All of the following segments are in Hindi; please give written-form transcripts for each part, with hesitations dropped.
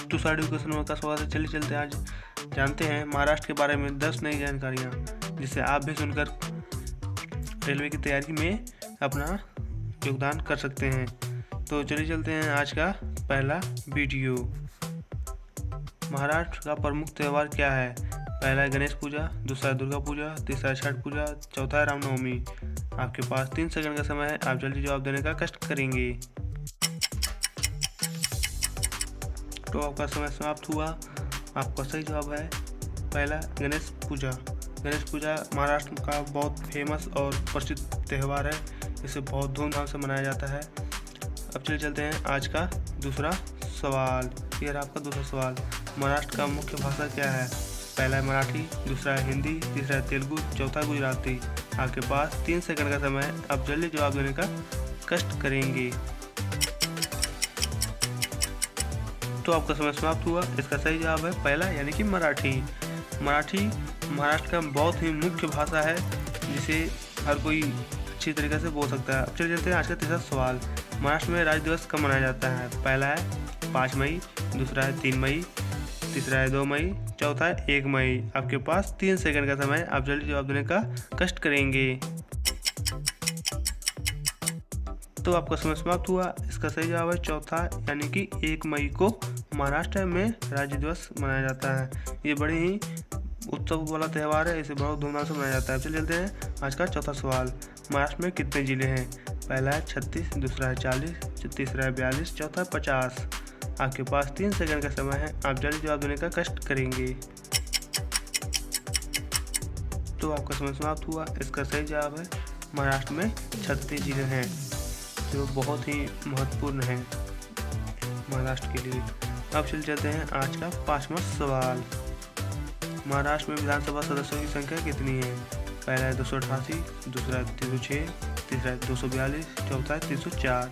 तुषार एजुकेशन में का स्वागत है। चलिए चलते हैं, आज जानते हैं महाराष्ट्र के बारे में 10 नई जानकारियाँ, जिससे आप भी सुनकर रेलवे की तैयारी में अपना योगदान कर सकते हैं। तो चलिए चलते हैं आज का पहला वीडियो। महाराष्ट्र का प्रमुख त्यौहार क्या है? पहला है गणेश पूजा, दूसरा है दुर्गा पूजा, तीसरा है छठ पूजा, चौथा है रामनवमी। आपके पास 3 सेकंड का समय है, आप जल्दी जवाब देने का कष्ट करेंगे। तो आपका समय समाप्त हुआ। आपका सही जवाब है पहला गणेश पूजा। गणेश पूजा महाराष्ट्र का बहुत फेमस और प्रसिद्ध त्यौहार है, इसे बहुत धूमधाम से मनाया जाता है। अब चलिए चलते हैं आज का दूसरा सवाल। ये रहा आपका दूसरा सवाल। महाराष्ट्र का मुख्य भाषा क्या है? पहला है मराठी, दूसरा है हिंदी, तीसरा है तेलुगु, चौथा गुजराती। आपके पास 3 सेकंड का समय है, आप जल्दी जवाब देने का कष्ट करेंगे। तो आपका समय समाप्त हुआ। इसका सही जवाब है पहला, यानी कि मराठी। मराठी महाराष्ट्र का बहुत ही मुख्य भाषा है, जिसे हर कोई अच्छी तरीके से बोल सकता है। अब चलिए चलते हैं आज का तीसरा सवाल। महाराष्ट्र में राज्य दिवस कब मनाया जाता है? पहला है 5 मई, दूसरा है 3 मई, तीसरा है 2 मई, चौथा है 1 मई। आपके पास 3 सेकंड का समय, आप जल्दी जवाब देने का कष्ट करेंगे। तो आपका समय समाप्त हुआ। इसका सही जवाब है चौथा, यानी कि 1 मई को महाराष्ट्र में राज्य दिवस मनाया जाता है। ये बड़े ही उत्सव वाला त्यौहार है, इसे बहुत धूमधाम से मनाया जाता है। चलिए चलते हैं आज का चौथा सवाल। महाराष्ट्र में कितने जिले हैं? पहला है 36, दूसरा है 40, तीसरा है 42, चौथा है 50। आपके पास 3 सेकंड का समय है, आप जल्दी जवाब देने का कष्ट करेंगे। तो आपका समय समाप्त हुआ। इसका सही जवाब है महाराष्ट्र में 36 जिले हैं, जो बहुत ही महत्वपूर्ण है महाराष्ट्र के लिए। अब चल चलते हैं आज का 5वां सवाल। महाराष्ट्र में विधानसभा सदस्यों की संख्या कितनी है? पहला है 288, दूसरा है 306, तीसरा है 242, चौथा है 304।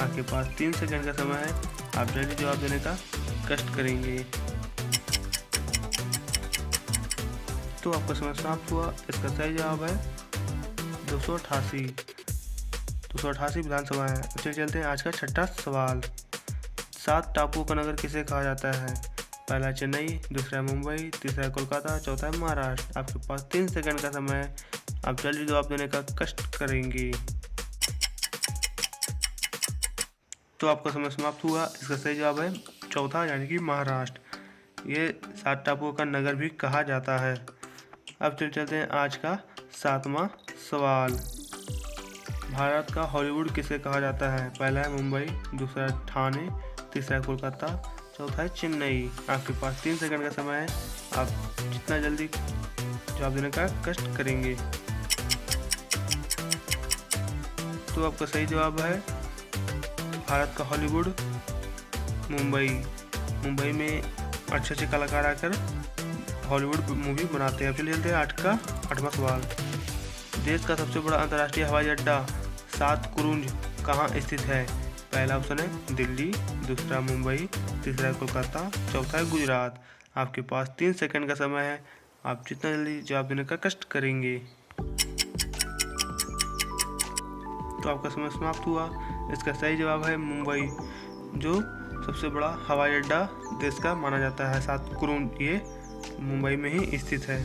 आपके पास 3 सेकंड का समय है, आप जल्दी जवाब देने का कष्ट करेंगे। तो आपका समय समाप्त हुआ। इसका सही जवाब है 288 विधानसभा है। चलिए चलते हैं आज का छठा सवाल। 7 टापुओं का नगर किसे कहा जाता है? पहला चेन्नई, दूसरा मुंबई, तीसरा कोलकाता, चौथा है महाराष्ट्र। आपके पास 3 सेकंड का समय है, आप जल्दी जवाब देने का कष्ट करेंगे। तो आपका समय समाप्त हुआ। इसका सही जवाब है चौथा, यानी कि महाराष्ट्र। ये 7 टापुओं का नगर भी कहा जाता है। अब चलते हैं आज का 7वां सवाल। भारत का हॉलीवुड किसे कहा जाता है? पहला है मुंबई, दूसरा है ठाणे, तीसरा है कोलकाता, चौथा है चेन्नई। आपके पास 3 सेकंड का समय है, आप जितना जल्दी जवाब देने का कष्ट करेंगे। तो आपका सही जवाब है भारत का हॉलीवुड मुंबई में अच्छे कलाकार आकर हॉलीवुड मूवी बनाते हैं। चलिए चलते हैं आज का 8वां सवाल। देश का सबसे बड़ा अंतर्राष्ट्रीय हवाई अड्डा सातकुरुंज कहाँ स्थित है? पहला ऑप्शन है दिल्ली, दूसरा मुंबई, तीसरा कोलकाता, चौथा है गुजरात। आपके पास 3 सेकंड का समय है, आप जितना जल्दी जवाब देने का कष्ट करेंगे। तो आपका समय समाप्त हुआ। इसका सही जवाब है मुंबई, जो सबसे बड़ा हवाई अड्डा देश का माना जाता है। सातकुरुंज ये मुंबई में ही स्थित है।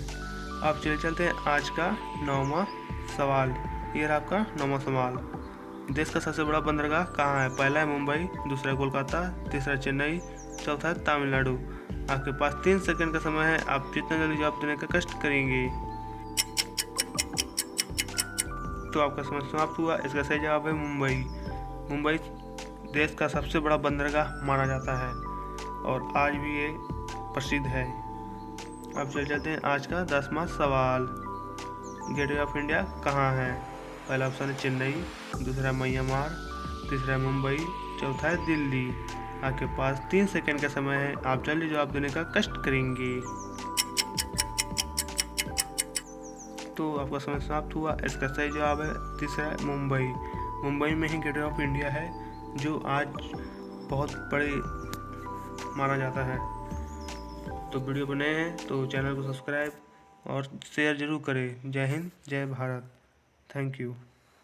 आप चले चलते हैं आज का 9वां सवाल। ये रहा आपका 9वां सवाल। देश का सबसे बड़ा बंदरगाह कहाँ है? पहला है मुंबई, दूसरा कोलकाता, तीसरा चेन्नई, चौथा है तमिलनाडु। आपके पास 3 सेकंड का समय है, आप जितना जल्दी जवाब देने का कष्ट करेंगे। तो आपका समय समाप्त हुआ। इसका सही जवाब है मुंबई देश का सबसे बड़ा बंदरगाह माना जाता है और आज भी ये प्रसिद्ध है। अब चल जाते हैं आज का 10वां सवाल। गेटवे ऑफ इंडिया कहाँ है? पहला ऑप्शन है चेन्नई, दूसरा म्यांमार, तीसरा मुंबई, चौथा है दिल्ली। आपके पास 3 सेकंड का समय है, आप जल्दी जवाब देने का कष्ट करेंगे। तो आपका समय समाप्त हुआ। इसका सही जवाब है तीसरा मुंबई में ही गेटवे ऑफ इंडिया है, जो आज बहुत बड़े माना जाता है। तो वीडियो बने हैं तो चैनल को सब्सक्राइब और शेयर जरूर करें। जय हिंद, जय भारत। Thank you.